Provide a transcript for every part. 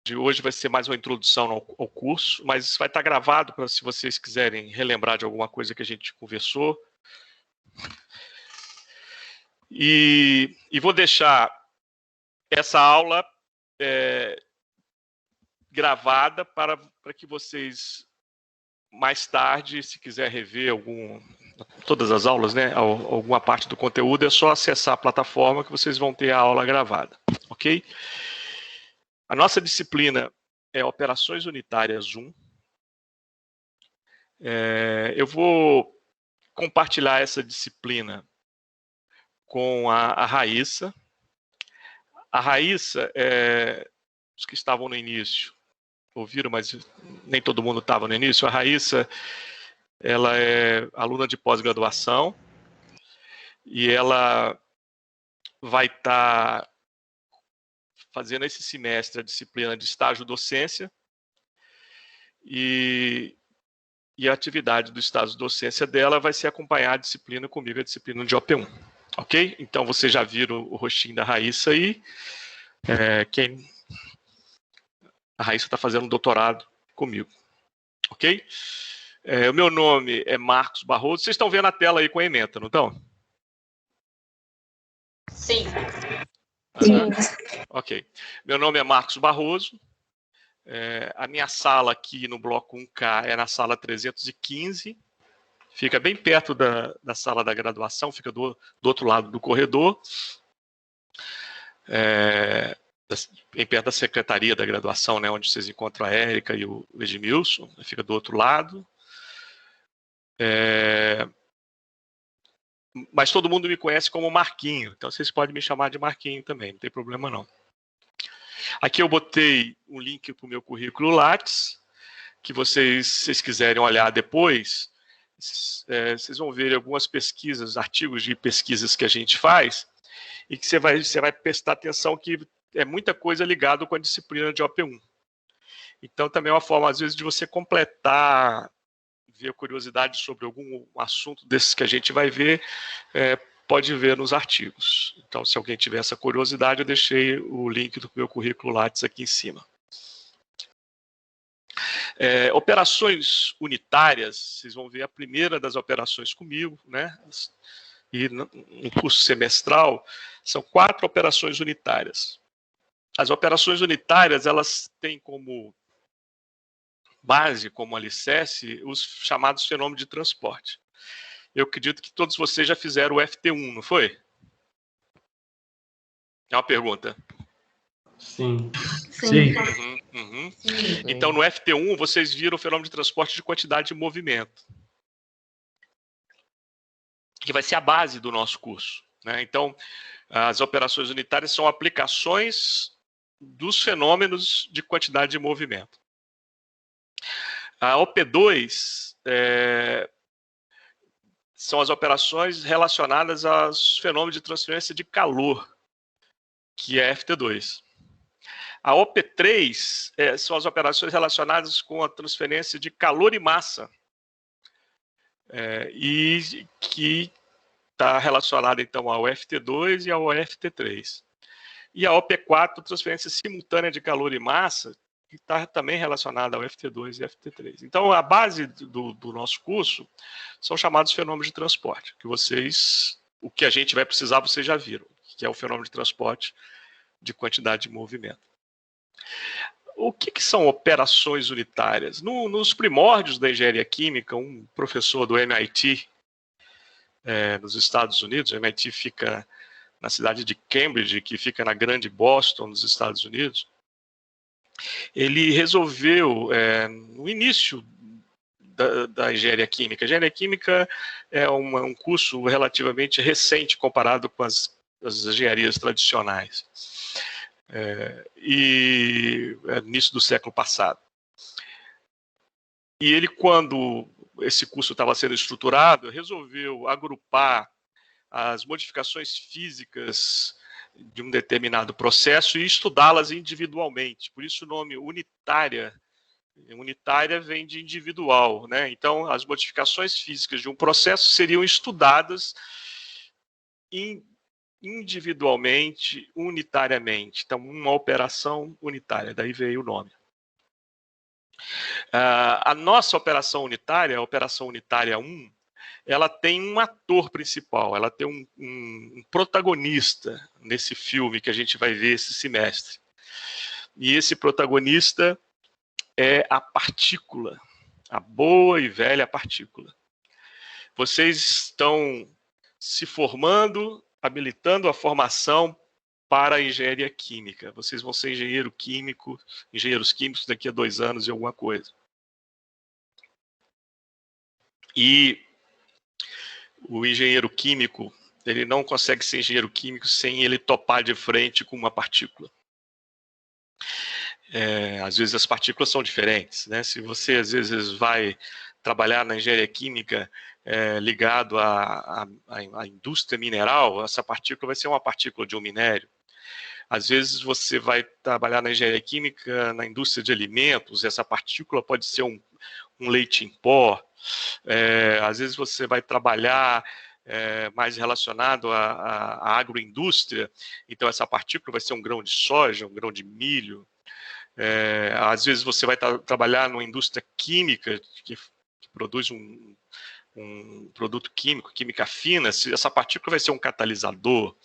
de hoje vai ser mais uma introdução ao curso, mas isso vai estar gravado para se vocês quiserem relembrar de alguma coisa que a gente conversou. E vou deixar essa aula gravada para que vocês, mais tarde, se quiser rever todas as aulas, né, alguma parte do conteúdo, é só acessar a plataforma que vocês vão ter a aula gravada, ok? A nossa disciplina é Operações Unitárias 1. Eu vou compartilhar essa disciplina com a Raíssa. A Raíssa, os que estavam no início ouviram, mas nem todo mundo estava no início. A Raíssa, ela é aluna de pós-graduação e ela vai estar fazendo esse semestre a disciplina de estágio docência e a atividade do estágio docência dela vai ser acompanhar a disciplina comigo, a disciplina de OP1. Ok? Então, vocês já viram o rostinho da Raíssa aí. A Raíssa está fazendo um doutorado comigo. Ok? O meu nome é Marcos Barroso. Vocês estão vendo a tela aí com a ementa, não estão? Sim. Sim. Ok. Meu nome é Marcos Barroso. A minha sala aqui no bloco 1K é na sala 315. Fica bem perto da sala da graduação, fica do outro lado do corredor. Bem perto da secretaria da graduação, né, onde vocês encontram a Érica e o Edmilson. Fica do outro lado. Mas todo mundo me conhece como Marquinho, então vocês podem me chamar de Marquinho também, não tem problema não. Aqui eu botei um link para o meu currículo Lattes, que se vocês quiserem olhar depois, vocês vão ver algumas pesquisas, artigos de pesquisas que a gente faz, e que você vai prestar atenção que é muita coisa ligada com a disciplina de OP1. Então também é uma forma, às vezes, de você completar, ver curiosidade sobre algum assunto desses que a gente vai ver, pode ver nos artigos. Então, se alguém tiver essa curiosidade, eu deixei o link do meu currículo Lattes aqui em cima. Operações unitárias, vocês vão ver a primeira das operações comigo, né? E no curso semestral, são 4 operações unitárias. As operações unitárias, elas têm como base, como alicerce, os chamados fenômenos de transporte. Eu acredito que todos vocês já fizeram o FT1, não foi? É uma pergunta. Sim. Sim. Uhum. Sim. Então, no FT1, vocês viram o fenômeno de transporte de quantidade de movimento, que vai ser a base do nosso curso, né? Então, as operações unitárias são aplicações dos fenômenos de quantidade de movimento. A OP2 são as operações relacionadas aos fenômenos de transferência de calor, que é FT2. A OP3 são as operações relacionadas com a transferência de calor e massa, e que está relacionada, então, ao FT2 e ao FT3. E a OP4, transferência simultânea de calor e massa, que está também relacionada ao FT2 e FT3. Então, a base do nosso curso são chamados fenômenos de transporte, que o que a gente vai precisar, vocês já viram, que é o fenômeno de transporte de quantidade de movimento. O que são operações unitárias? Nos primórdios da engenharia química, um professor do MIT, nos Estados Unidos, o MIT fica na cidade de Cambridge, que fica na grande Boston, nos Estados Unidos, ele resolveu, no início da engenharia química. A engenharia química é um curso relativamente recente comparado com as engenharias tradicionais. Início do século passado. E ele, quando esse curso estava sendo estruturado, resolveu agrupar as modificações físicas de um determinado processo e estudá-las individualmente. Por isso o nome unitária. Unitária vem de individual, né? Então, as modificações físicas de um processo seriam estudadas individualmente, unitariamente. Então, uma operação unitária, daí veio o nome. A nossa operação unitária, a operação unitária 1, ela tem um ator principal, ela tem um protagonista nesse filme que a gente vai ver esse semestre. E esse protagonista é a partícula, a boa e velha partícula. Vocês estão se formando, habilitando a formação para a engenharia química. Vocês vão ser engenheiros químicos daqui a 2 anos e alguma coisa. E o engenheiro químico, ele não consegue ser engenheiro químico sem ele topar de frente com uma partícula. Às vezes as partículas são diferentes, né? Se você às vezes vai trabalhar na engenharia química ligado à indústria mineral, essa partícula vai ser uma partícula de um minério. Às vezes você vai trabalhar na engenharia química na indústria de alimentos, essa partícula pode ser um leite em pó. Às vezes você vai trabalhar mais relacionado à agroindústria, então essa partícula vai ser um grão de soja, um grão de milho. Às vezes você vai trabalhar numa indústria química que produz um produto químico, química fina, essa partícula vai ser um catalisador.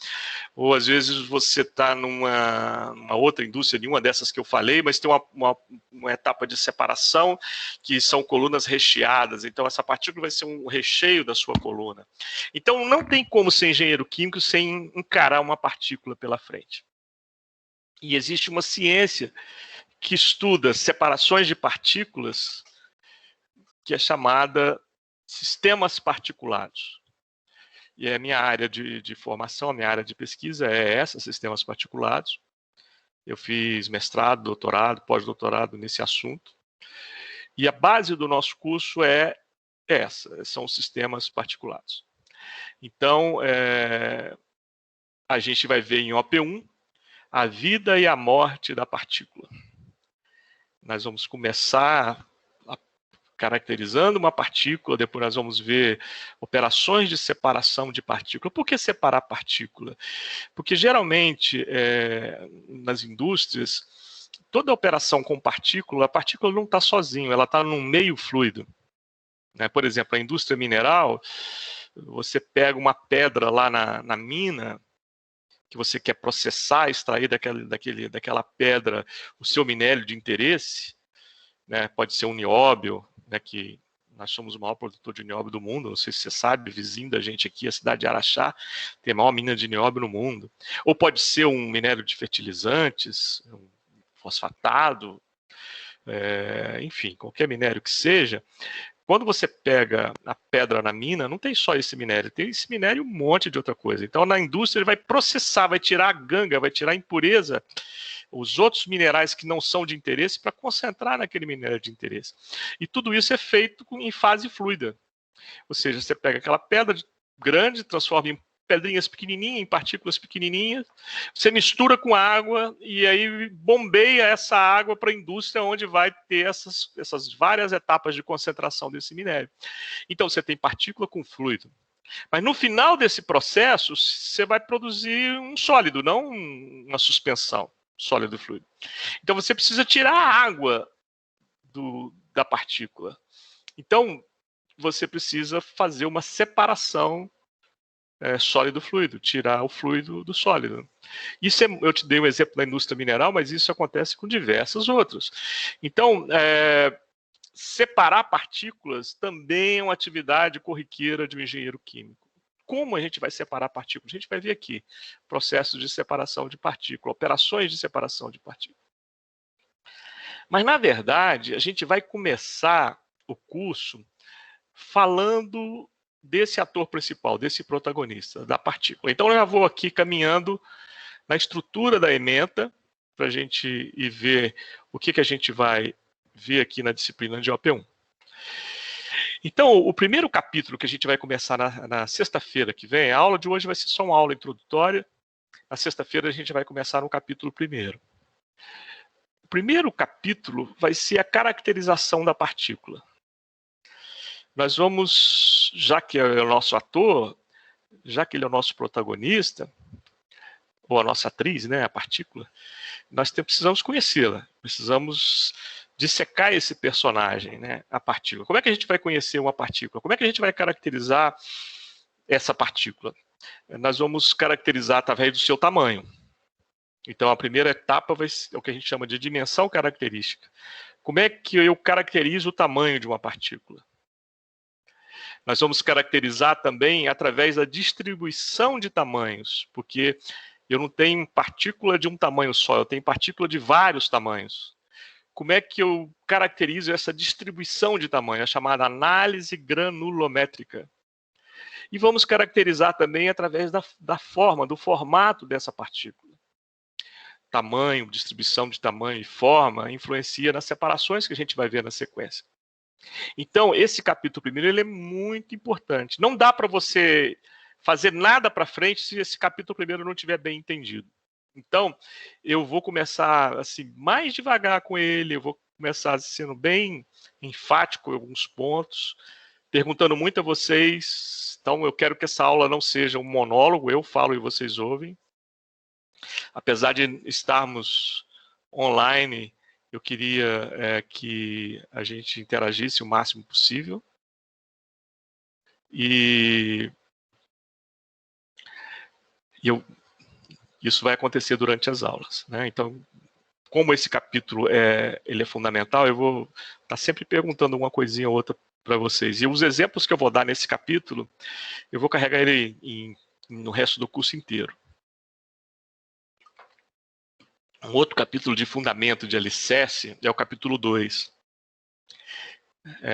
Ou às vezes você está numa outra indústria, nenhuma dessas que eu falei, mas tem uma etapa de separação que são colunas recheadas, então essa partícula vai ser um recheio da sua coluna. Então não tem como ser engenheiro químico sem encarar uma partícula pela frente. E existe uma ciência que estuda separações de partículas, que é chamada sistemas particulados. E a minha área de formação, a minha área de pesquisa é essa, sistemas particulados. Eu fiz mestrado, doutorado, pós-doutorado nesse assunto. E a base do nosso curso é essa, são os sistemas particulados. Então, a gente vai ver em OP1 a vida e a morte da partícula. Nós vamos começar caracterizando uma partícula, depois nós vamos ver operações de separação de partícula. Por que separar partícula? Porque geralmente, nas indústrias, toda operação com partícula, a partícula não está sozinha, ela está num meio fluido. Por exemplo, a indústria mineral, você pega uma pedra lá na mina, que você quer processar, extrair daquela pedra o seu minério de interesse, pode ser um nióbio, que nós somos o maior produtor de nióbio do mundo, não sei se você sabe, vizinho da gente aqui, a cidade de Araxá, tem a maior mina de nióbio no mundo. Ou pode ser um minério de fertilizantes, um fosfatado, enfim, qualquer minério que seja. Quando você pega a pedra na mina, não tem só esse minério, tem esse minério e um monte de outra coisa. Então, na indústria, ele vai processar, vai tirar a ganga, vai tirar a impureza, os outros minerais que não são de interesse, para concentrar naquele minério de interesse. E tudo isso é feito em fase fluida. Ou seja, você pega aquela pedra grande, transforma em pedrinhas pequenininhas, em partículas pequenininhas, você mistura com água e aí bombeia essa água para a indústria, onde vai ter essas várias etapas de concentração desse minério. Então, você tem partícula com fluido. Mas no final desse processo, você vai produzir um sólido, não uma suspensão, sólido fluido. Então, você precisa tirar a água da partícula. Então, você precisa fazer uma separação sólido-fluido, tirar o fluido do sólido. Isso eu te dei um exemplo da indústria mineral, mas isso acontece com diversos outros. Então, separar partículas também é uma atividade corriqueira de um engenheiro químico. Como a gente vai separar partículas? A gente vai ver aqui processos de separação de partículas, operações de separação de partículas. Mas, na verdade, a gente vai começar o curso falando desse ator principal, desse protagonista, da partícula. Então, eu já vou aqui caminhando na estrutura da ementa, para a gente ir ver o que a gente vai ver aqui na disciplina de OP1. Então, o primeiro capítulo que a gente vai começar na sexta-feira que vem, a aula de hoje vai ser só uma aula introdutória, na sexta-feira a gente vai começar no capítulo primeiro. O primeiro capítulo vai ser a caracterização da partícula. Nós vamos, já que é o nosso ator, já que ele é o nosso protagonista, ou a nossa atriz, né, a partícula, nós precisamos conhecê-la, precisamos dissecar esse personagem, né, a partícula. Como é que a gente vai conhecer uma partícula? Como é que a gente vai caracterizar essa partícula? Nós vamos caracterizar através do seu tamanho. Então, a primeira etapa vai ser o que a gente chama de dimensão característica. Como é que eu caracterizo o tamanho de uma partícula? Nós vamos caracterizar também através da distribuição de tamanhos, porque eu não tenho partícula de um tamanho só, eu tenho partícula de vários tamanhos. Como é que eu caracterizo essa distribuição de tamanho? É chamada análise granulométrica. E vamos caracterizar também através da forma, do formato dessa partícula. Tamanho, distribuição de tamanho e forma influencia nas separações que a gente vai ver na sequência. Então, esse capítulo primeiro ele é muito importante. Não dá para você fazer nada para frente se esse capítulo primeiro não estiver bem entendido. Então, eu vou começar assim mais devagar com ele, eu vou começar sendo bem enfático em alguns pontos, perguntando muito a vocês. Então, eu quero que essa aula não seja um monólogo, eu falo e vocês ouvem. Apesar de estarmos online, eu queria que a gente interagisse o máximo possível. E isso vai acontecer durante as aulas, né? Então, como esse capítulo ele é fundamental, eu vou estar sempre perguntando uma coisinha ou outra para vocês. E os exemplos que eu vou dar nesse capítulo, eu vou carregar ele no resto do curso inteiro. Um outro capítulo de fundamento de alicerce é o capítulo 2.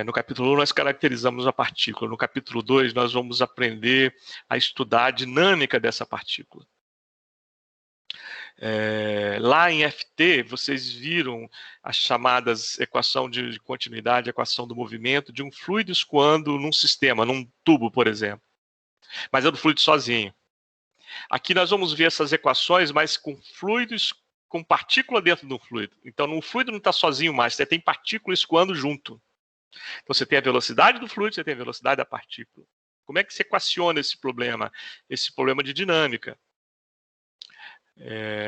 No capítulo 1 nós caracterizamos a partícula. No capítulo 2 nós vamos aprender a estudar a dinâmica dessa partícula. Lá em FT, vocês viram as chamadas equação de continuidade, equação do movimento de um fluido escoando num sistema, num tubo, por exemplo. Mas é do fluido sozinho. Aqui nós vamos ver essas equações, mas com fluidos, com partícula dentro do fluido. Então, o fluido não está sozinho mais, você tem partícula escoando junto. Então, você tem a velocidade do fluido, você tem a velocidade da partícula. Como é que se equaciona esse problema? Esse problema de dinâmica.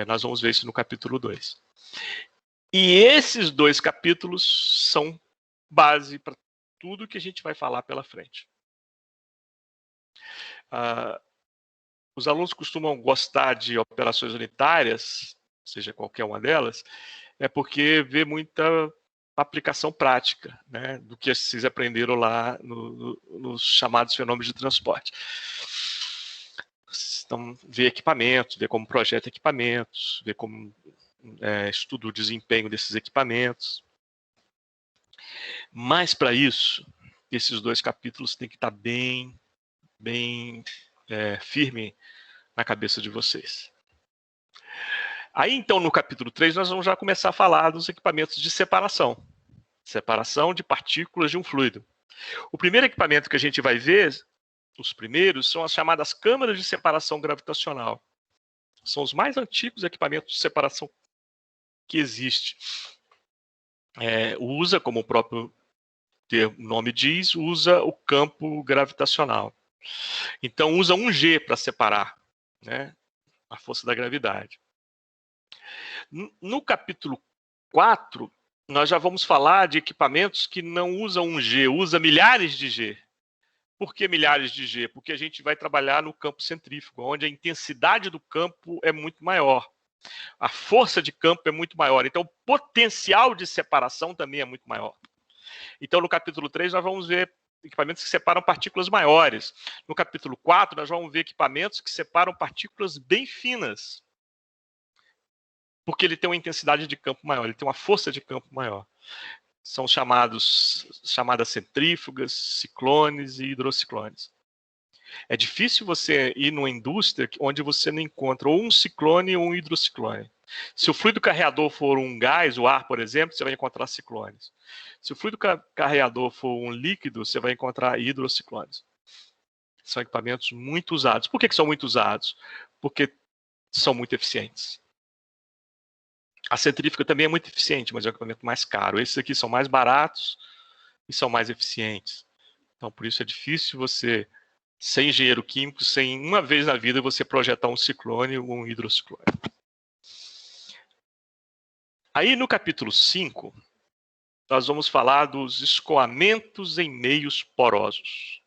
Nós vamos ver isso no capítulo 2. E esses dois capítulos são base para tudo que a gente vai falar pela frente. Os alunos costumam gostar de operações unitárias, seja qualquer uma delas, porque vê muita aplicação prática, né, do que vocês aprenderam lá nos chamados fenômenos de transporte. Então, ver equipamentos, ver como projeta equipamentos, ver como estuda o desempenho desses equipamentos. Mas, para isso, esses dois capítulos têm que estar bem firme na cabeça de vocês. Aí, então, no capítulo 3, nós vamos já começar a falar dos equipamentos de separação. Separação de partículas de um fluido. O primeiro equipamento que a gente vai ver, os primeiros, são as chamadas câmaras de separação gravitacional. São os mais antigos equipamentos de separação que existe. Usa, como o próprio nome diz, usa o campo gravitacional. Então, usa um G para separar, né, a força da gravidade. No capítulo 4, nós já vamos falar de equipamentos que não usam um G, usa milhares de G. Por que milhares de G? Porque a gente vai trabalhar no campo centrífugo, onde a intensidade do campo é muito maior. A força de campo é muito maior. Então, o potencial de separação também é muito maior. Então, no capítulo 3, nós vamos ver equipamentos que separam partículas maiores. No capítulo 4, nós vamos ver equipamentos que separam partículas bem finas. Porque ele tem uma intensidade de campo maior, ele tem uma força de campo maior. São chamadas centrífugas, ciclones e hidrociclones. É difícil você ir numa indústria onde você não encontra ou um ciclone ou um hidrociclone. Se o fluido carreador for um gás, o ar, por exemplo, você vai encontrar ciclones. Se o fluido carreador for um líquido, você vai encontrar hidrociclones. São equipamentos muito usados. Por que são muito usados? Porque são muito eficientes. A centrífuga também é muito eficiente, mas é um equipamento mais caro. Esses aqui são mais baratos e são mais eficientes. Então, por isso é difícil você sem engenheiro químico, sem uma vez na vida você projetar um ciclone ou um hidrociclone. Aí no capítulo 5, nós vamos falar dos escoamentos em meios porosos.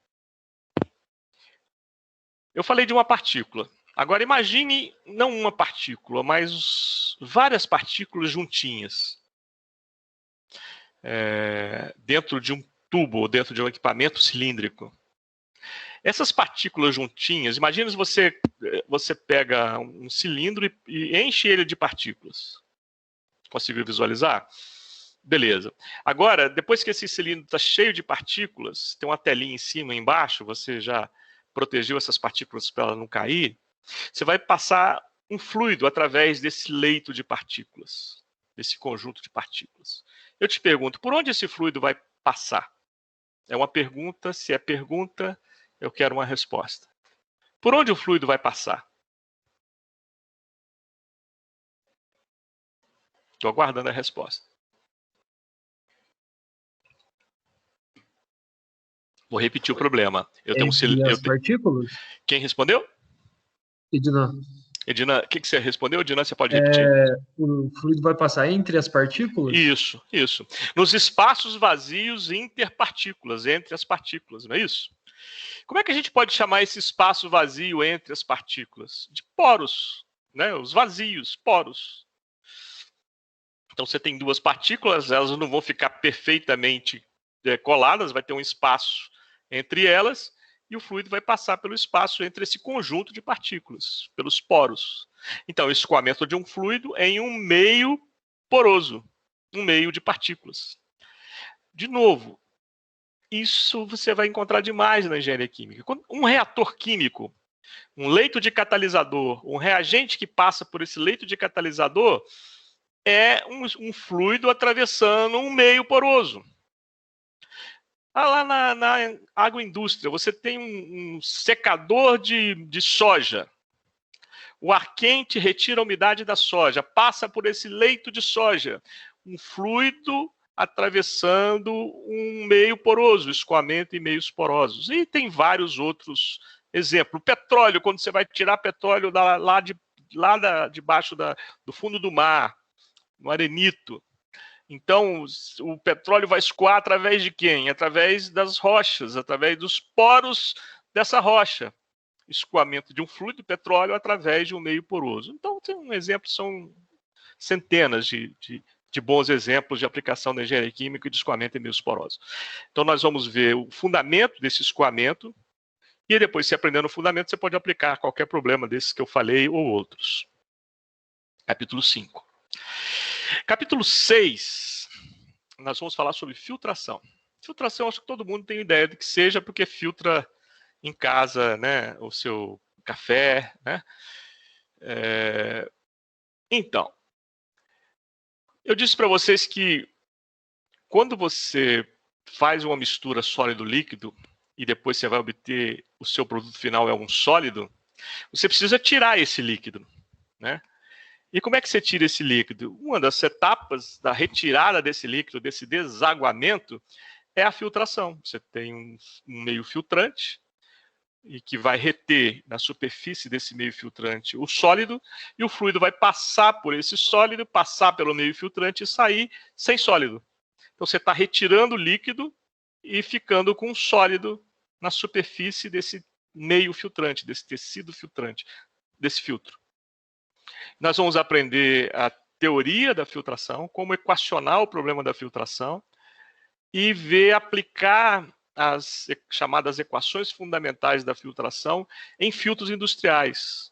Eu falei de uma partícula. Agora imagine não uma partícula, mas várias partículas juntinhas. Dentro de um tubo ou dentro de um equipamento cilíndrico. Essas partículas juntinhas, imagine se você pega um cilindro e enche ele de partículas. Conseguiu visualizar? Beleza. Agora, depois que esse cilindro está cheio de partículas, tem uma telinha em cima e embaixo, você já protegeu essas partículas para ela não cair, você vai passar um fluido através desse leito de partículas, desse conjunto de partículas. Eu te pergunto, por onde esse fluido vai passar? É uma pergunta, se é pergunta, eu quero uma resposta. Por onde o fluido vai passar? Estou aguardando a resposta. Vou repetir o problema. Eu tenho as partículas? Quem respondeu? Edina. Edina, o que você respondeu? Edina, você pode repetir? O fluido vai passar entre as partículas? Isso, isso. Nos espaços vazios interpartículas, entre as partículas, não é isso? Como é que a gente pode chamar esse espaço vazio entre as partículas? De poros, né? Os vazios, poros. Então você tem duas partículas, elas não vão ficar perfeitamente coladas, vai ter um espaço entre elas, e o fluido vai passar pelo espaço entre esse conjunto de partículas, pelos poros. Então, o escoamento de um fluido em um meio poroso, um meio de partículas. De novo, isso você vai encontrar demais na engenharia química. Um reator químico, um leito de catalisador, um reagente que passa por esse leito de catalisador é um fluido atravessando um meio poroso. Lá na agroindústria, você tem um secador de soja. O ar quente retira a umidade da soja, passa por esse leito de soja. Um fluido atravessando um meio poroso, escoamento em meios porosos. E tem vários outros exemplos. O petróleo, quando você vai tirar petróleo debaixo do fundo do mar, no arenito. Então, o petróleo vai escoar através de quem? Através das rochas, através dos poros dessa rocha. Escoamento de um fluido de petróleo através de um meio poroso. Então, tem um exemplo, são centenas de bons exemplos de aplicação da engenharia química e de escoamento em meios porosos. Então, nós vamos ver o fundamento desse escoamento e depois, se aprendendo o fundamento, você pode aplicar qualquer problema desses que eu falei ou outros. Capítulo 5. Capítulo 6, nós vamos falar sobre filtração. Filtração, acho que todo mundo tem ideia de que seja, porque filtra em casa, né, o seu café, né? Então, eu disse para vocês que quando você faz uma mistura sólido-líquido e depois você vai obter o seu produto final é um sólido, você precisa tirar esse líquido, né? E como é que você tira esse líquido? Uma das etapas da retirada desse líquido, desse desaguamento, é a filtração. Você tem um meio filtrante e que vai reter na superfície desse meio filtrante o sólido, e o fluido vai passar por esse sólido, passar pelo meio filtrante e sair sem sólido. Então você está retirando o líquido e ficando com um sólido na superfície desse meio filtrante, desse tecido filtrante, desse filtro. Nós vamos aprender a teoria da filtração, como equacionar o problema da filtração e ver aplicar as chamadas equações fundamentais da filtração em filtros industriais.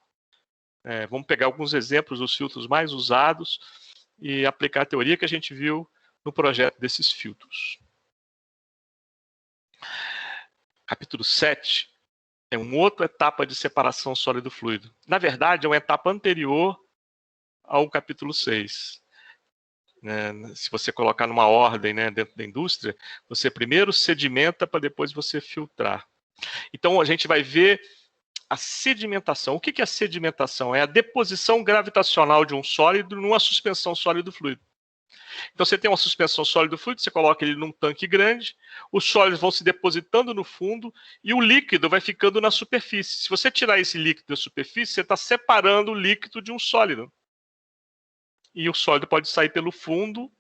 Vamos pegar alguns exemplos dos filtros mais usados e aplicar a teoria que a gente viu no projeto desses filtros. Capítulo 7 é uma outra etapa de separação sólido-fluido. Na verdade, é uma etapa anterior ao capítulo 6. Se você colocar numa ordem, né, dentro da indústria, você primeiro sedimenta para depois você filtrar. Então, a gente vai ver a sedimentação. O que é a sedimentação? É a deposição gravitacional de um sólido numa suspensão sólido-fluido. Então você tem uma suspensão sólido-fluido, você coloca ele num tanque grande, os sólidos vão se depositando no fundo e o líquido vai ficando na superfície. Se você tirar esse líquido da superfície, você está separando o líquido de um sólido. E o sólido pode sair pelo fundo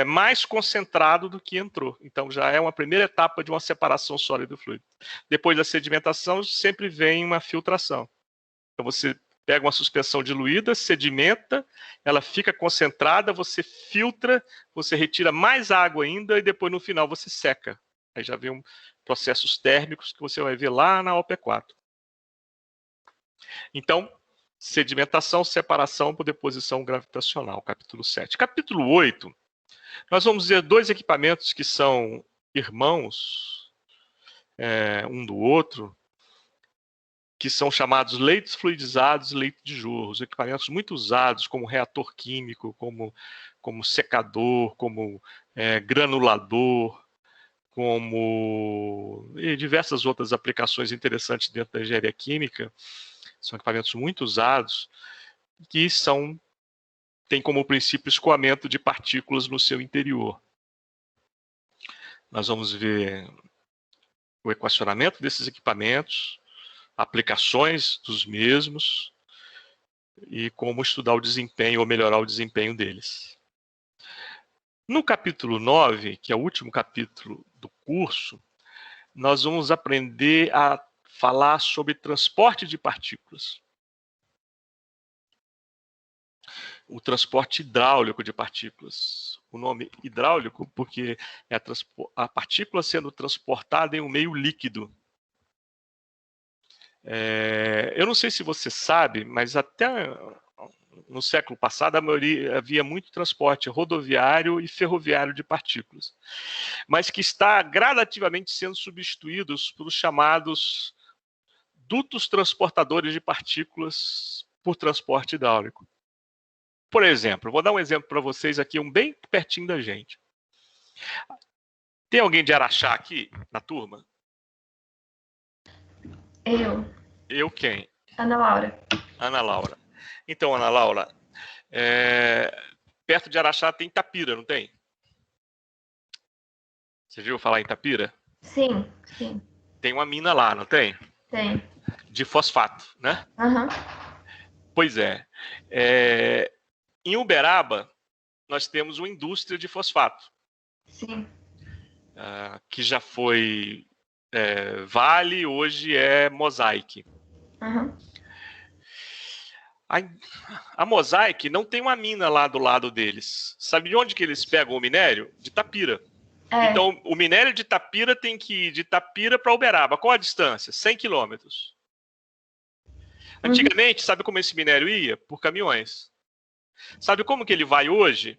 mais concentrado do que entrou. Então já é uma primeira etapa de uma separação sólido-fluido. Depois da sedimentação, sempre vem uma filtração. Então você pega uma suspensão diluída, sedimenta, ela fica concentrada, você filtra, você retira mais água ainda e depois no final você seca. Aí já vem processos térmicos que você vai ver lá na OP4. Então, sedimentação, separação por deposição gravitacional, capítulo 7. Capítulo 8, nós vamos ver dois equipamentos que são irmãos um do outro, que são chamados leitos fluidizados e leito de Jorros, equipamentos muito usados como reator químico, como secador, como granulador, como e diversas outras aplicações interessantes dentro da engenharia química. São equipamentos muito usados que têm como princípio escoamento de partículas no seu interior. Nós vamos ver o equacionamento desses equipamentos, aplicações dos mesmos e como estudar o desempenho ou melhorar o desempenho deles. No capítulo 9, que é o último capítulo do curso, nós vamos aprender a falar sobre transporte de partículas. O transporte hidráulico de partículas. O nome hidráulico porque é a partícula sendo transportada em um meio líquido. Eu não sei se você sabe, mas até no século passado havia muito transporte rodoviário e ferroviário de partículas, mas que está gradativamente sendo substituídos pelos chamados dutos transportadores de partículas por transporte hidráulico. Por exemplo, vou dar um exemplo para vocês aqui, um bem pertinho da gente. Tem alguém de Araxá aqui na turma? Eu quem? Ana Laura. Ana Laura. Então, Ana Laura, perto de Araxá tem Itapira, não tem? Você viu falar em Itapira? Sim, sim. Tem uma mina lá, não tem? Tem. De fosfato, né? Uhum. Pois é. Em Uberaba, nós temos uma indústria de fosfato. Sim. Que já foi Vale, hoje é Mosaic. Uhum. A Mosaic não tem uma mina lá do lado deles. Sabe de onde que eles pegam o minério? De Itapira. Então, o minério de Itapira tem que ir de Itapira para Uberaba. Qual a distância? 100 quilômetros. Antigamente, sabe como esse minério ia? Por caminhões. Sabe como que ele vai hoje?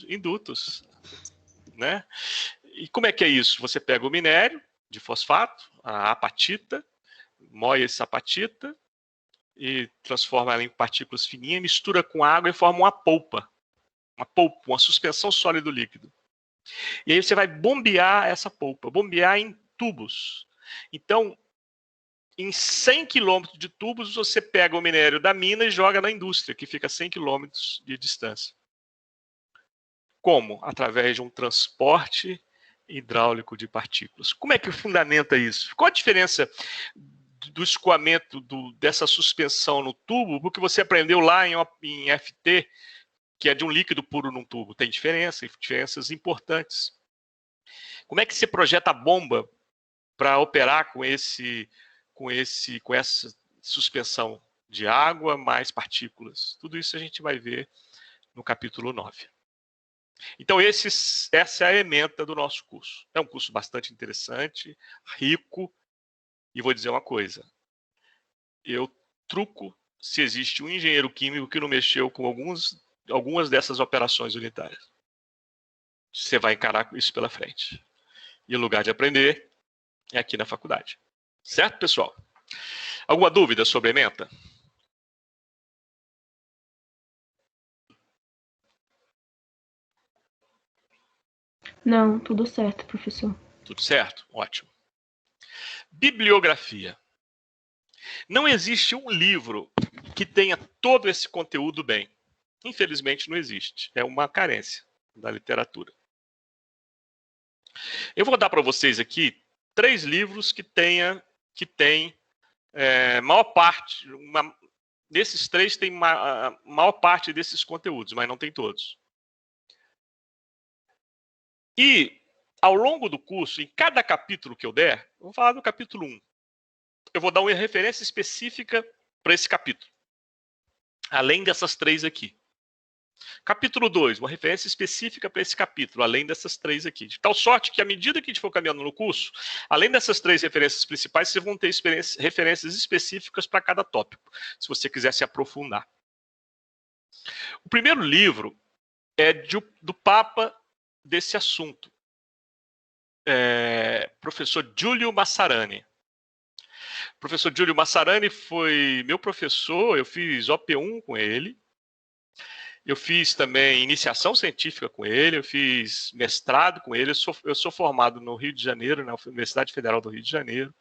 Em dutos. Né? E como é que é isso? Você pega o minério de fosfato, a apatita, moe essa apatita e transforma ela em partículas fininhas, mistura com água e forma uma polpa, uma suspensão sólido líquido. E aí você vai bombear essa polpa, bombear em tubos. Então, em 100 quilômetros de tubos, você pega o minério da mina e joga na indústria, que fica a 100 quilômetros de distância. Como? Através de um transporte hidráulico de partículas. Como é que fundamenta isso? Qual a diferença do escoamento dessa suspensão no tubo, porque você aprendeu lá em FT, que é de um líquido puro num tubo? Tem diferenças importantes. Como é que você projeta a bomba para operar com essa suspensão de água mais partículas? Tudo isso a gente vai ver no capítulo 9. Então, essa é a ementa do nosso curso. É um curso bastante interessante, rico, e vou dizer uma coisa. Eu truco se existe um engenheiro químico que não mexeu com algumas dessas operações unitárias. Você vai encarar isso pela frente. E o lugar de aprender é aqui na faculdade. Certo, pessoal? Alguma dúvida sobre a ementa? Não, tudo certo, professor. Tudo certo? Ótimo. Bibliografia. Não existe um livro que tenha todo esse conteúdo bem. Infelizmente não existe. É uma carência da literatura. Eu vou dar para vocês aqui 3 livros que têm maior parte, desses 3 tem maior parte desses conteúdos, mas não tem todos. E ao longo do curso, em cada capítulo que eu der, eu vou falar do capítulo 1. Eu vou dar uma referência específica para esse capítulo, além dessas 3 aqui. Capítulo 2, uma referência específica para esse capítulo, além dessas 3 aqui. De tal sorte que, à medida que a gente for caminhando no curso, além dessas 3 referências principais, vocês vão ter referências específicas para cada tópico, se você quiser se aprofundar. O primeiro livro é do Papa desse assunto, professor Giulio Massarani. O professor Giulio Massarani foi meu professor, eu fiz OP1 com ele. Eu fiz também iniciação científica com ele, eu fiz mestrado com ele, eu sou formado no Rio de Janeiro, na Universidade Federal do Rio de Janeiro,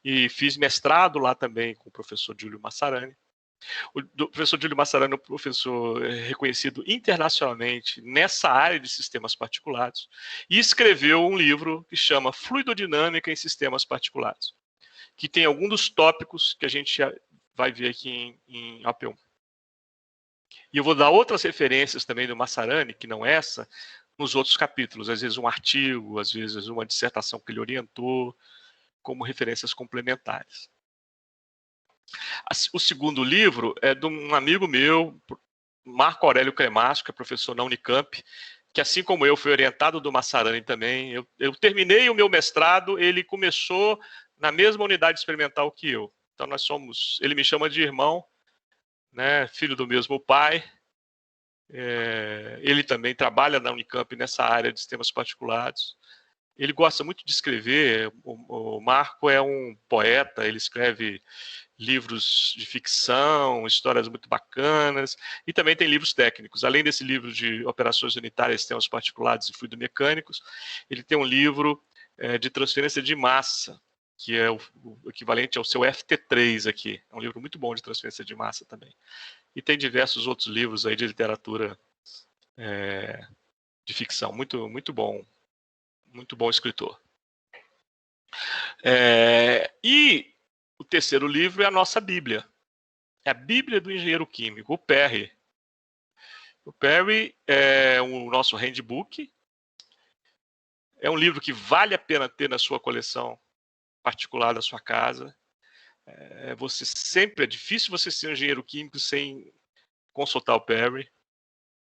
e fiz mestrado lá também com o professor Giulio Massarani. O professor Giulio Massarani é um professor reconhecido internacionalmente nessa área de sistemas particulados, e escreveu um livro que chama Fluidodinâmica em Sistemas Particulados, que tem alguns dos tópicos que a gente vai ver aqui em AP1. E eu vou dar outras referências também do Massarani, que não essa, nos outros capítulos. Às vezes um artigo, às vezes uma dissertação que ele orientou, como referências complementares. O segundo livro é de um amigo meu, Marco Aurélio Cremasco, que é professor na Unicamp, que assim como eu, foi orientado do Massarani também. Eu terminei o meu mestrado, ele começou na mesma unidade experimental que eu. Então ele me chama de irmão, né, filho do mesmo pai. Ele também trabalha na Unicamp nessa área de sistemas particulados. Ele gosta muito de escrever. O Marco é um poeta, ele escreve livros de ficção, histórias muito bacanas, e também tem livros técnicos. Além desse livro de operações unitárias, sistemas particulados e fluidomecânicos, ele tem um livro de transferência de massa, que é o equivalente ao seu FT3 aqui. É um livro muito bom de transferência de massa também. E tem diversos outros livros aí de literatura de ficção. Muito, muito bom escritor. E o terceiro livro é a nossa Bíblia. É a Bíblia do Engenheiro Químico, o Perry. O Perry é o nosso handbook. É um livro que vale a pena ter na sua coleção particular da sua casa. É difícil você ser um engenheiro químico sem consultar o Perry.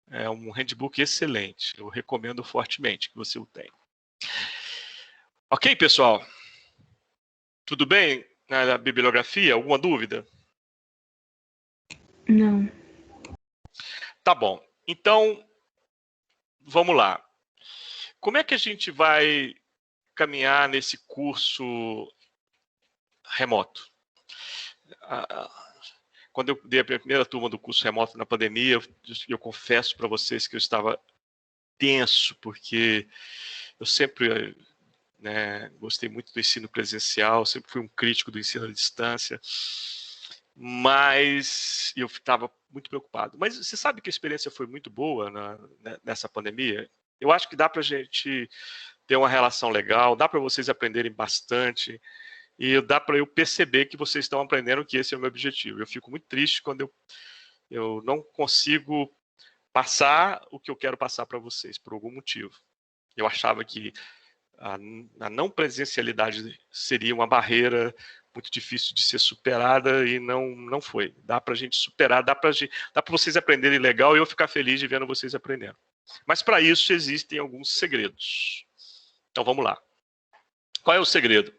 É um handbook excelente. Eu recomendo fortemente que você o tenha. Ok, pessoal? Tudo bem na bibliografia? Alguma dúvida? Não. Tá bom. Então, vamos lá. Como é que a gente vai caminhar nesse curso remoto? Quando eu dei a primeira turma do curso remoto na pandemia, eu confesso para vocês que eu estava tenso, porque eu sempre gostei muito do ensino presencial, sempre fui um crítico do ensino à distância, mas eu estava muito preocupado. Mas você sabe que a experiência foi muito boa nessa pandemia? Eu acho que dá para a gente ter uma relação legal, dá para vocês aprenderem bastante, e dá para eu perceber que vocês estão aprendendo, que esse é o meu objetivo. Eu fico muito triste quando eu não consigo passar o que eu quero passar para vocês, por algum motivo. Eu achava que a não presencialidade seria uma barreira muito difícil de ser superada, e não foi. Dá para a gente superar, dá para vocês aprenderem legal e eu ficar feliz de vendo vocês aprendendo. Mas para isso existem alguns segredos. Então vamos lá. Qual é o segredo?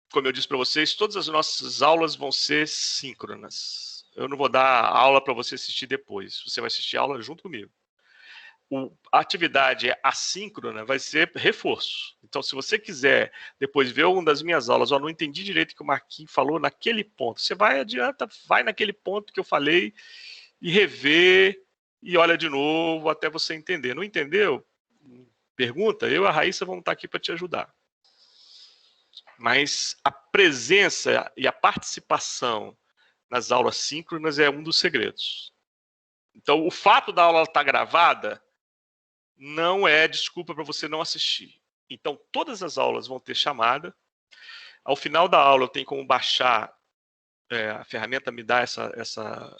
Como eu disse para vocês, todas as nossas aulas vão ser síncronas. Eu não vou dar aula para você assistir depois. Você vai assistir a aula junto comigo. A atividade assíncrona vai ser reforço. Então, se você quiser depois ver uma das minhas aulas, não entendi direito o que o Marquinhos falou naquele ponto, você vai naquele ponto que eu falei e rever e olha de novo até você entender. Não entendeu? Pergunta, eu e a Raíssa vamos estar aqui para te ajudar. Mas a presença e a participação nas aulas síncronas é um dos segredos. Então, o fato da aula estar gravada não é desculpa para você não assistir. Então, todas as aulas vão ter chamada. Ao final da aula, eu tenho como baixar, a ferramenta me dá essa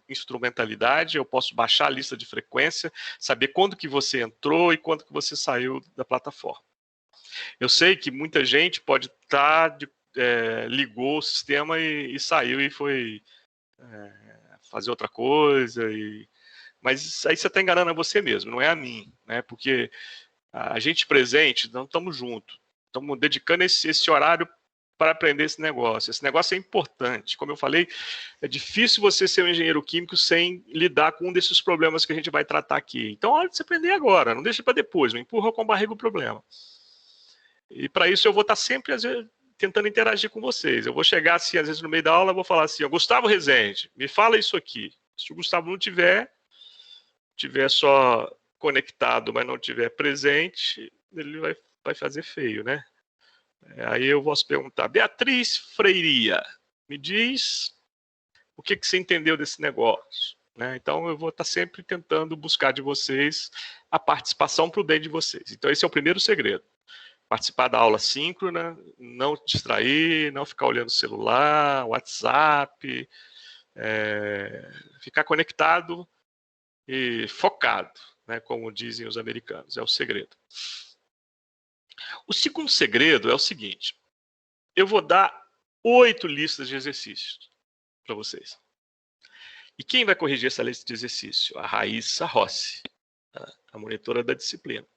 instrumentalidade, eu posso baixar a lista de frequência, saber quando que você entrou e quando que você saiu da plataforma. Eu sei que muita gente pode estar, ligou o sistema e saiu e foi fazer outra coisa, mas aí você está enganando a você mesmo, não é a mim, né? Porque a gente presente, não estamos juntos, estamos dedicando esse horário para aprender esse negócio. Esse negócio é importante. Como eu falei, é difícil você ser um engenheiro químico sem lidar com um desses problemas que a gente vai tratar aqui. Então, hora de você aprender agora, não deixa para depois, não empurra com a barriga o problema. E para isso eu vou estar sempre, às vezes, tentando interagir com vocês. Eu vou chegar assim, às vezes no meio da aula, eu vou falar assim, Gustavo Rezende, me fala isso aqui. Se o Gustavo não tiver só conectado, mas não tiver presente, ele vai fazer feio, né? Aí eu posso perguntar, Beatriz Freiria, me diz o que você entendeu desse negócio, né? Então eu vou estar sempre tentando buscar de vocês a participação para o bem de vocês. Então esse é o primeiro segredo. Participar da aula síncrona, não distrair, não ficar olhando o celular, WhatsApp, ficar conectado e focado, né, como dizem os americanos, é o segredo. O segundo segredo é o seguinte, eu vou dar 8 listas de exercícios para vocês. E quem vai corrigir essa lista de exercício? A Raíssa Rossi, a monitora da disciplina.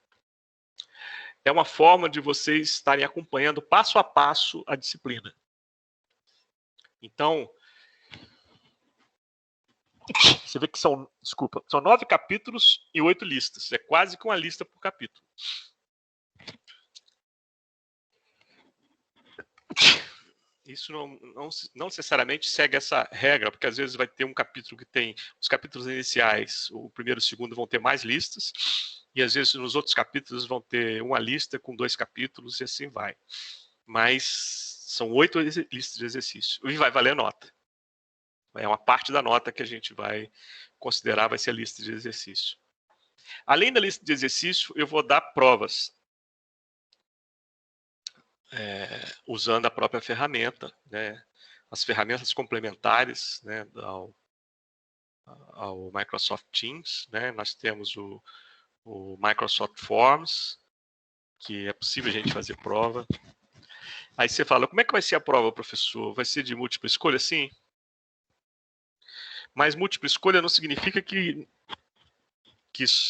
É uma forma de vocês estarem acompanhando passo a passo a disciplina. Então, você vê que são 9 capítulos e 8 listas. É quase que uma lista por capítulo. Isso não necessariamente segue essa regra, porque às vezes vai ter um capítulo que tem os capítulos iniciais, o primeiro e o segundo vão ter mais listas, e às vezes nos outros capítulos vão ter uma lista com 2 capítulos e assim vai. Mas são 8 listas de exercício. E vai valer nota. É uma parte da nota que a gente vai considerar, vai ser a lista de exercício. Além da lista de exercício, eu vou dar provas. Usando a própria ferramenta, né? As ferramentas complementares, né, ao Microsoft Teams, né? Nós temos o Microsoft Forms, que é possível a gente fazer prova. Aí você fala, como é que vai ser a prova, professor? Vai ser de múltipla escolha? Sim. Mas múltipla escolha não significa que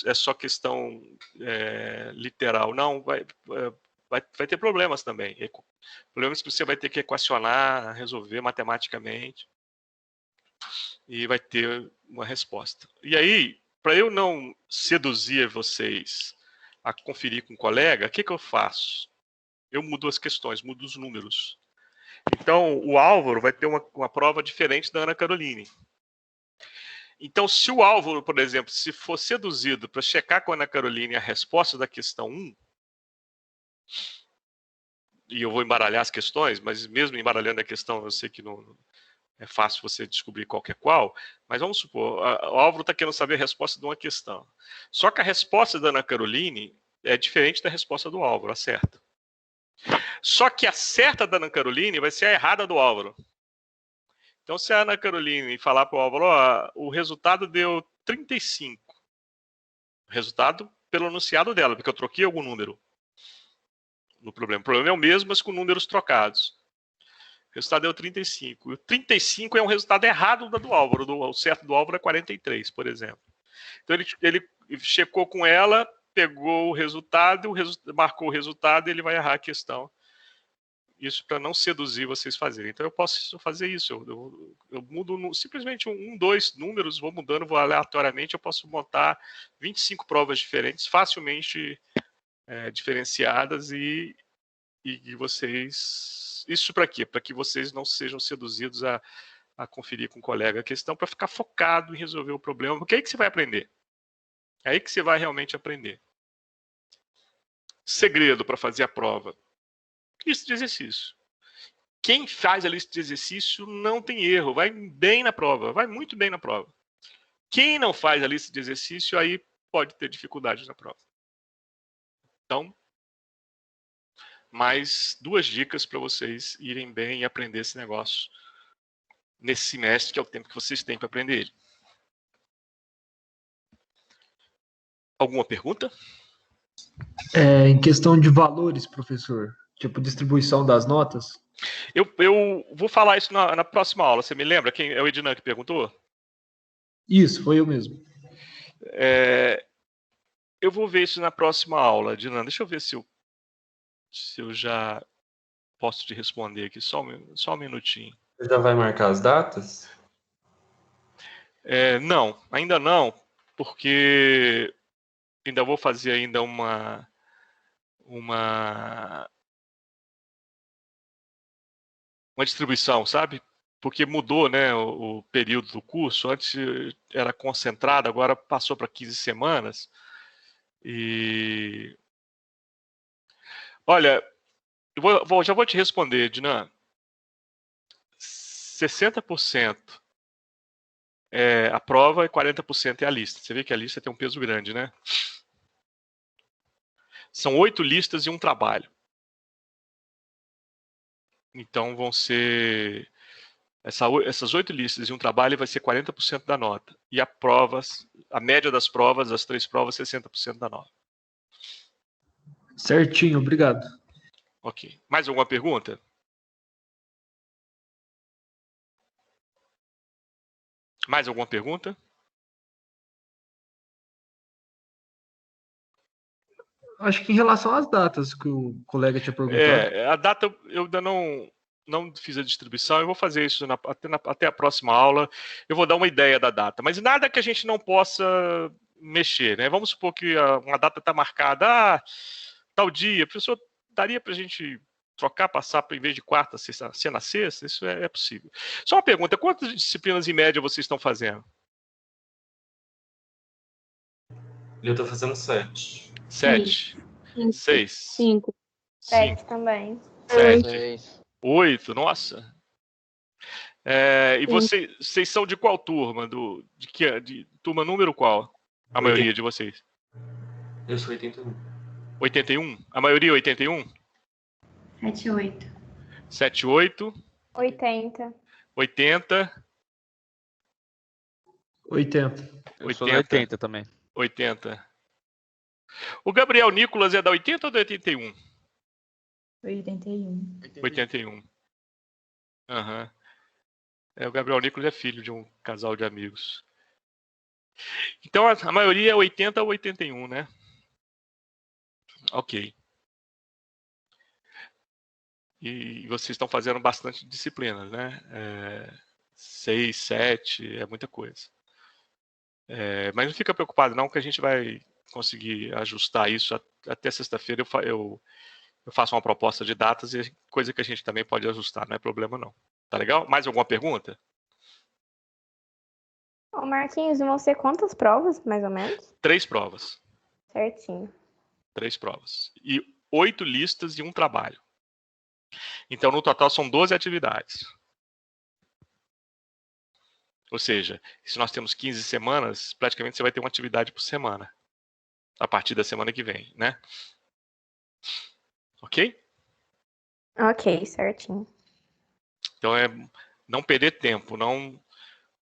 é só questão literal. Não, vai ter problemas também. Problemas que você vai ter que equacionar, resolver matematicamente. E vai ter uma resposta. E aí, para eu não seduzir vocês a conferir com um colega, o que eu faço? Eu mudo as questões, mudo os números. Então, o Álvaro vai ter uma prova diferente da Ana Caroline. Então, se o Álvaro, por exemplo, se for seduzido para checar com a Ana Caroline a resposta da questão 1, e eu vou embaralhar as questões, mas mesmo embaralhando a questão, eu sei que não é fácil você descobrir qual, mas vamos supor, o Álvaro está querendo saber a resposta de uma questão. Só que a resposta da Ana Caroline é diferente da resposta do Álvaro, a certa. Só que a certa da Ana Caroline vai ser a errada do Álvaro. Então, se a Ana Caroline falar para o Álvaro, o resultado deu 35. O resultado pelo enunciado dela, porque eu troquei algum número no problema. O problema é o mesmo, mas com números trocados. O resultado deu 35. E o 35 é um resultado errado do Álvaro. O certo do Álvaro é 43, por exemplo. Então, ele checou com ela, pegou o resultado, marcou o resultado e ele vai errar a questão. Isso para não seduzir vocês fazerem. Então eu posso fazer isso. Eu mudo simplesmente 2 números, vou mudando, vou aleatoriamente. Eu posso montar 25 provas diferentes, facilmente diferenciadas e vocês. Isso para quê? Para que vocês não sejam seduzidos a conferir com o colega a questão, para ficar focado em resolver o problema. Porque é aí que você vai aprender. É aí que você vai realmente aprender. Segredo para fazer a prova. Lista de exercício. quem faz a lista de exercício não tem erro, vai bem na prova, vai muito bem na prova. Quem não faz a lista de exercício, aí pode ter dificuldade na prova. Então, mais 2 dicas para vocês irem bem e aprender esse negócio nesse semestre, que é o tempo que vocês têm para aprender ele. Alguma pergunta? Em questão de valores, professor, tipo distribuição das notas? Eu vou falar isso na próxima aula. Você me lembra? Quem é o Ednan que perguntou? Isso, foi eu mesmo. Eu vou ver isso na próxima aula, Ednan. Deixa eu ver se eu já posso te responder aqui. Só um minutinho. Você já vai marcar as datas? Não, ainda não, porque ainda vou fazer ainda uma distribuição, sabe? Porque mudou, né, o período do curso. Antes era concentrado, agora passou para 15 semanas. E olha, já vou te responder, Dinan. 60% é a prova e 40% é a lista. Você vê que a lista tem um peso grande, né? São 8 listas e um trabalho. Então vão ser essas 8 listas e um trabalho vai ser 40% da nota. E a média das provas, as 3 provas, 60% da nota. Certinho, obrigado. Ok. Mais alguma pergunta? Mais alguma pergunta? Acho que em relação às datas que o colega tinha perguntado. A data eu ainda não fiz a distribuição. Eu vou fazer isso até a próxima aula. Eu vou dar uma ideia da data, mas nada que a gente não possa mexer, né? Vamos supor que uma data está marcada, tal dia, professor, daria para a gente trocar, passar para, em vez de quarta, ser na sexta? Isso é possível. Só uma pergunta: quantas disciplinas em média vocês estão fazendo? Eu tô fazendo 7. 7. 6. 5. 7 também. 7. 8, nossa. E vocês são de qual turma? De turma número qual? A maioria de vocês? Eu sou 81. 81? A maioria 81? 78. 78. 80. 80. 80. Eu sou da 80 também. 80. O Gabriel Nicolas é da 80 ou da 81? 81. 81. Aham. O Gabriel Nicolas é filho de um casal de amigos. Então a maioria é 80 ou 81, né? Ok. E vocês estão fazendo bastante disciplinas, né? 6, 7, é muita coisa. Mas não fica preocupado não, que a gente vai conseguir ajustar isso. Até sexta-feira eu faço uma proposta de datas e coisa que a gente também pode ajustar, não é problema não. Tá legal? Mais alguma pergunta? Ô, Marquinhos, vão ser quantas provas, mais ou menos? 3 provas. Certinho. 3 provas. E 8 listas e um trabalho. Então, no total, são 12 atividades. Ou seja, se nós temos 15 semanas, praticamente você vai ter uma atividade por semana. A partir da semana que vem, né? Ok? Ok, certinho. Então, não perder tempo, não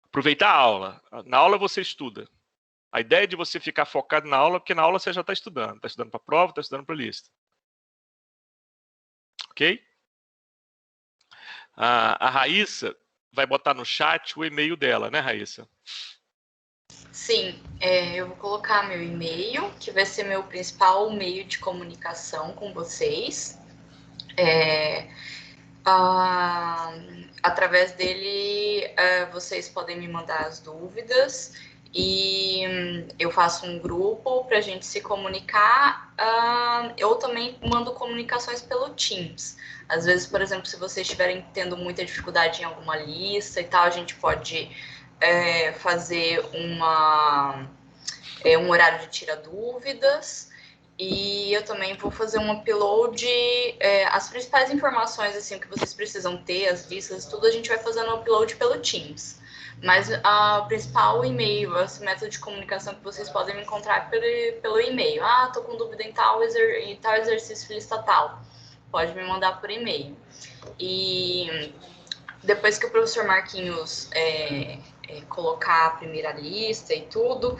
aproveitar a aula. Na aula você estuda. A ideia de você ficar focado na aula, porque na aula você já está estudando. Está estudando para a prova, está estudando para a lista. Ok? A Raíssa vai botar no chat o e-mail dela, né, Raíssa? Sim, eu vou colocar meu e-mail, que vai ser meu principal meio de comunicação com vocês. Através dele, vocês podem me mandar as dúvidas e eu faço um grupo para a gente se comunicar. Eu também mando comunicações pelo Teams. Às vezes, por exemplo, se vocês estiverem tendo muita dificuldade em alguma lista e tal, a gente pode fazer um horário de tira dúvidas. E eu também vou fazer um upload, as principais informações assim que vocês precisam ter, as listas, tudo a gente vai fazendo um upload pelo Teams. Mas o principal e-mail, esse método de comunicação que vocês podem me encontrar pelo e-mail. Ah, tô com dúvida em tal exercício lista tal. Pode me mandar por e-mail. E depois que o professor Marquinhos colocar a primeira lista e tudo,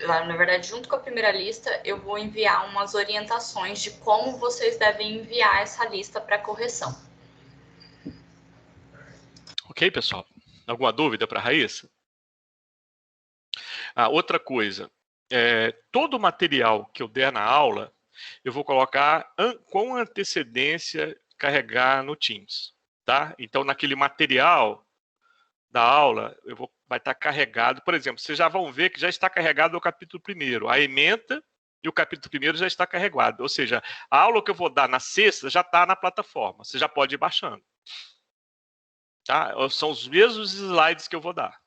na verdade, junto com a primeira lista, eu vou enviar umas orientações de como vocês devem enviar essa lista para correção. Ok, pessoal? Alguma dúvida para a Raíssa? Outra coisa, todo o material que eu der na aula, eu vou colocar com antecedência, carregar no Teams, tá? Então, naquele material da aula, vai estar carregado, por exemplo, vocês já vão ver que já está carregado o capítulo 1º, a ementa e o capítulo 1º já está carregado, ou seja, a aula que eu vou dar na sexta já está na plataforma, você já pode ir baixando. Tá? São os mesmos slides que eu vou dar.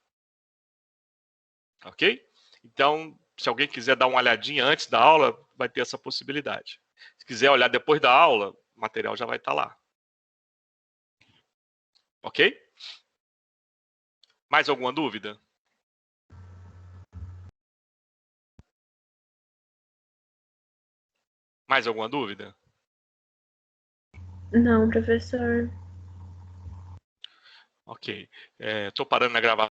Ok? Então, se alguém quiser dar uma olhadinha antes da aula, vai ter essa possibilidade. Se quiser olhar depois da aula, o material já vai estar lá. Ok? Mais alguma dúvida? Mais alguma dúvida? Não, professor. Ok. Estou parando a gravação.